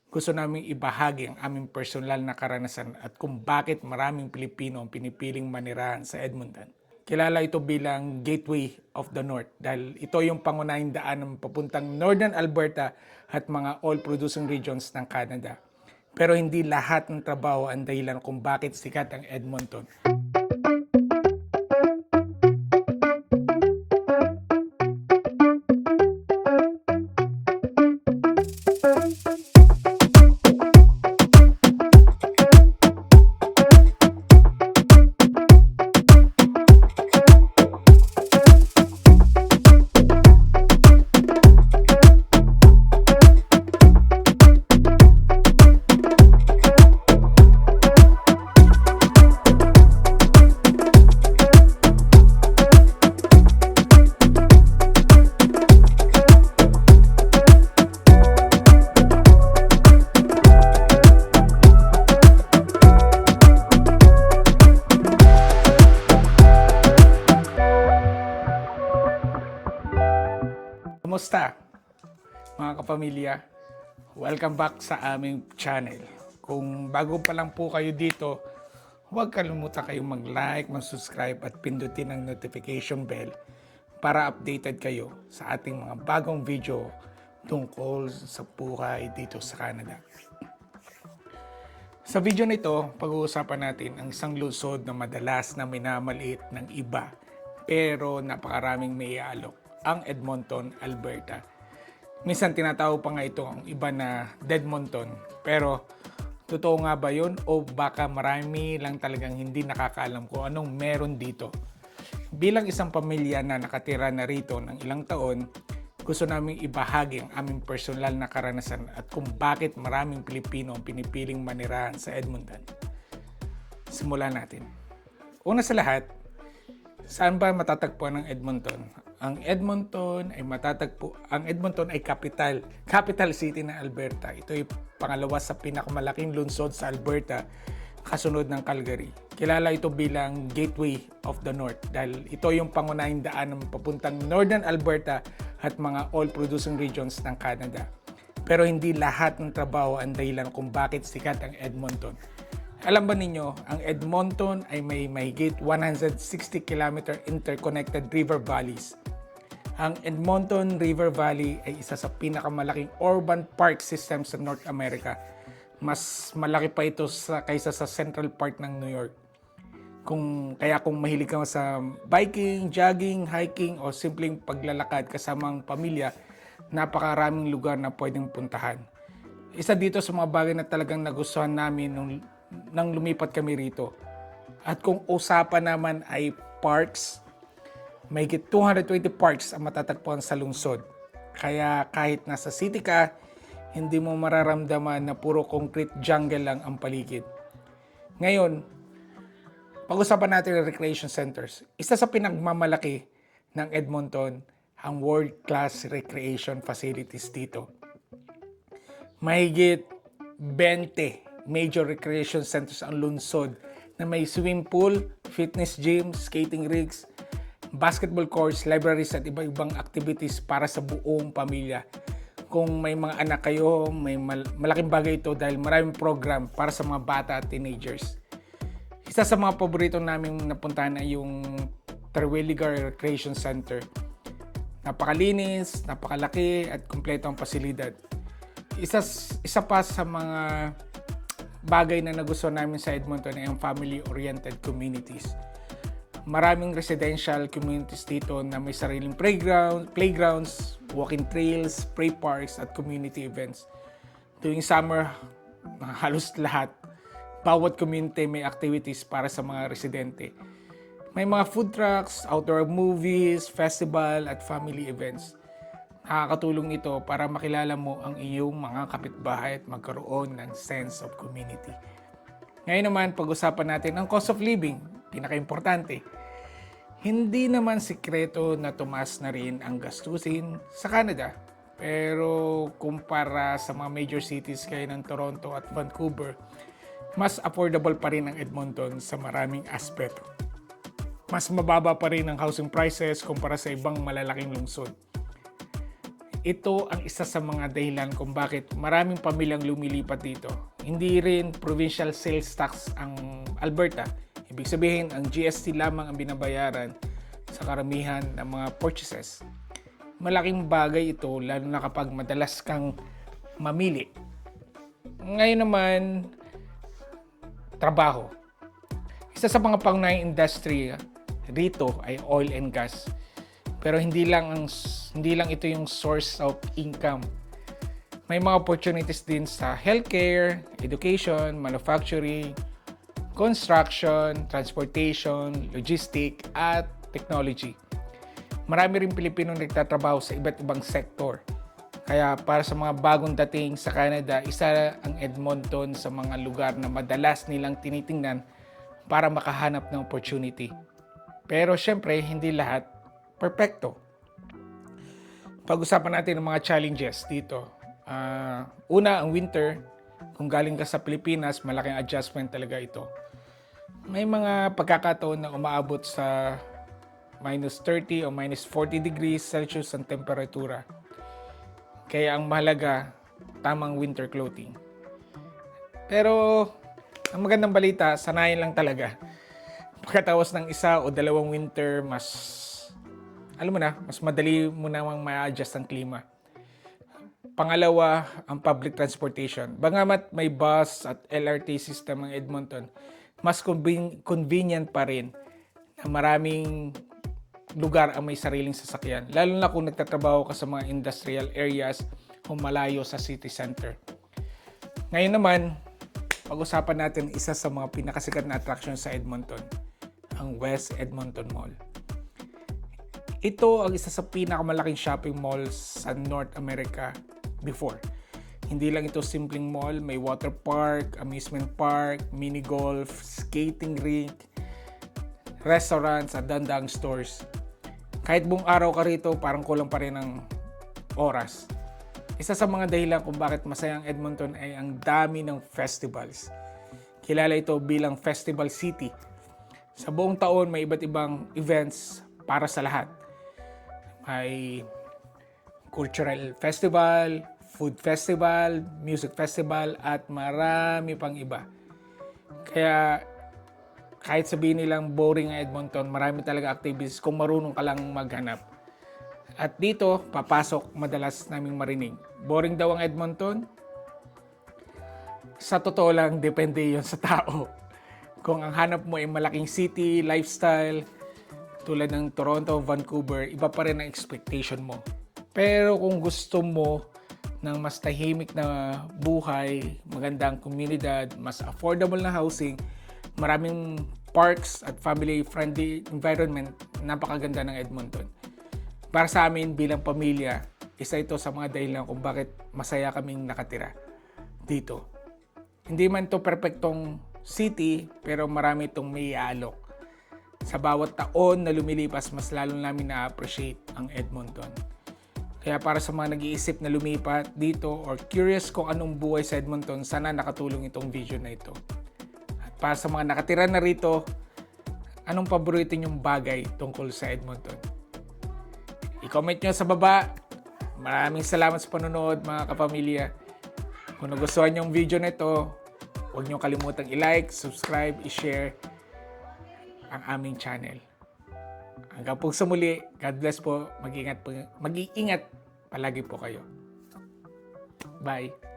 gusto naming ibahagi ang aming personal na karanasan at kung bakit maraming Pilipino ang pinipiling manirahan sa Edmonton. Kilala ito bilang Gateway of the North dahil ito yung pangunahing daan ng papuntang Northern Alberta at mga oil-producing regions ng Canada. Pero hindi lahat ng trabaho ang dahilan kung bakit sikat ang Edmonton. Kumusta mga kapamilya? Welcome back sa aming channel. Kung bago pa lang po kayo dito, huwag kalimutan kayong mag-like, mag-subscribe at pindutin ang notification bell para updated kayo sa ating mga bagong video tungkol sa buhay dito sa Canada. Sa video nito, pag-uusapan natin ang isang lungsod na madalas na minamaliit ng iba pero napakaraming may aalok, ang Edmonton, Alberta. Minsan tinatawag pa nga ito ang iba na Deadmonton. Pero totoo nga ba yun? O baka marami lang talagang hindi nakakaalam kung anong meron dito. Bilang isang pamilya na nakatira na rito ng ilang taon, gusto namin ibahagi ang aming personal na karanasan at kung bakit maraming Pilipino ang pinipiling manirahan sa Edmonton. Simulan natin. Una sa lahat, saan ba matatagpuan ang Edmonton? Ang Edmonton ay capital city ng Alberta. Ito ay pangalawa sa pinakamalaking lungsod sa Alberta, kasunod ng Calgary. Kilala ito bilang Gateway of the North dahil ito yung pangunahing daan ng papuntang Northern Alberta at mga oil-producing regions ng Canada. Pero hindi lahat ng trabaho ang dahilan kung bakit sikat ang Edmonton. Alam ba ninyo, ang Edmonton ay may mahigit 160 km interconnected river valleys. Ang Edmonton River Valley ay isa sa pinakamalaking urban park system sa North America. Mas malaki pa ito kaysa sa Central Park ng New York. Kaya kung mahilig ka sa biking, jogging, hiking o simpleng paglalakad kasamang pamilya, napakaraming lugar na pwedeng puntahan. Isa dito sa mga bagay na talagang nagustuhan namin nang lumipat kami rito. At kung usapan naman ay parks, may 220 parks ang matatagpuan sa lungsod. Kaya kahit nasa city ka, hindi mo mararamdaman na puro concrete jungle lang ang paligid. Ngayon, pag-usapan natin ang recreation centers. Isa sa pinagmamalaki ng Edmonton, ang world-class recreation facilities dito. Mahigit 20 major recreation centers ang lungsod na may swimming pool, fitness gym, skating rinks, basketball courts, libraries at iba-ibang activities para sa buong pamilya. Kung may mga anak kayo, may malaking bagay ito dahil maraming program para sa mga bata at teenagers. Isa sa mga paborito naming napuntahan ay yung Terwilliger Recreation Center. Napakalinis, napakalaki at kumpleto ang pasilidad. Isa pa sa mga bagay na nagustuhan namin sa Edmonton ay ang family-oriented communities. Maraming residential communities dito na may sariling playgrounds, walking trails, play parks at community events. Tuwing summer, halos lahat, bawat community may activities para sa mga residente. May mga food trucks, outdoor movies, festival at family events. Nakakatulong ito para makilala mo ang iyong mga kapitbahay at magkaroon ng sense of community. Ngayon naman, pag-usapan natin ang cost of living, pinaka-importante. Hindi naman sikreto na tumaas na rin ang gastusin sa Canada. Pero kumpara sa mga major cities gaya ng Toronto at Vancouver, mas affordable pa rin ang Edmonton sa maraming aspeto. Mas mababa pa rin ang housing prices kumpara sa ibang malalaking lungsod. Ito ang isa sa mga dahilan kung bakit maraming pamilyang lumilipat dito. Hindi rin provincial sales tax ang Alberta. Ibig sabihin, ang GST lamang ang binabayaran sa karamihan ng mga purchases. Malaking bagay ito lalo na kapag madalas kang mamili. Ngayon naman, trabaho. Isa sa mga pangunahing industry rito ay oil and gas. Pero hindi lang ito yung source of income. May mga opportunities din sa healthcare, education, manufacturing, construction, transportation, logistic, at technology. Marami rin Pilipino nagtatrabaho sa iba't ibang sektor. Kaya para sa mga bagong dating sa Canada, isa ang Edmonton sa mga lugar na madalas nilang tinitingnan para makahanap ng opportunity. Pero syempre, hindi lahat perpekto. Pag-usapan natin ang mga challenges dito. Una, ang winter. Kung galing ka sa Pilipinas, malaking adjustment talaga ito. May mga pagkakataon na umaabot sa minus 30 o minus 40 degrees Celsius ang temperatura. Kaya ang mahalaga, tamang winter clothing. Pero, ang magandang balita, sanayin lang talaga. Pagkatapos ng isa o dalawang winter, mas madali mo namang ma-adjust ang klima. Pangalawa, ang public transportation. Bagamat may bus at LRT system ang Edmonton, mas convenient pa rin na maraming lugar ang may sariling sasakyan. Lalo na kung nagtatrabaho ka sa mga industrial areas o malayo sa city center. Ngayon naman, pag-usapan natin isa sa mga pinakasikat na attraction sa Edmonton, ang West Edmonton Mall. Ito ang isa sa pinakamalaking shopping malls sa North America before. Hindi lang ito simpleng mall, may water park, amusement park, mini golf, skating rink, restaurants at dandaang stores. Kahit buong araw ka rito, parang kulang pa rin ng oras. Isa sa mga dahilan kung bakit masayang Edmonton ay ang dami ng festivals. Kilala ito bilang Festival City. Sa buong taon, may iba't ibang events para sa lahat. May cultural festival, food festival, music festival, at marami pang iba. Kaya kahit sabihin nilang boring ang Edmonton, marami talaga activities kung marunong ka lang maghanap. At dito, papasok madalas naming marinig. Boring daw ang Edmonton? Sa totoo lang, depende yon sa tao. Kung ang hanap mo ay malaking city, lifestyle, tulad ng Toronto, Vancouver, iba pa rin ang expectation mo. Pero kung gusto mo ng mas tahimik na buhay, magandang komunidad, mas affordable na housing, maraming parks at family-friendly environment, napakaganda ng Edmonton. Para sa amin bilang pamilya, isa ito sa mga dahilan kung bakit masaya kaming nakatira dito. Hindi man ito perpektong city, pero marami itong may alok. Sa bawat taon na lumilipas, mas lalo namin na-appreciate ang Edmonton. Kaya para sa mga nag-iisip na lumipat dito or curious kung anong buhay sa Edmonton, sana nakatulong itong video na ito. At para sa mga nakatira na rito, anong paborito niyong bagay tungkol sa Edmonton? I-comment nyo sa baba. Maraming salamat sa panonood mga kapamilya. Kung nagustuhan yung video na ito, huwag nyo kalimutang i-like, subscribe, i-share ang aming channel. Hanggang po sa muli, God bless po. Mag-iingat palagi po kayo. Bye.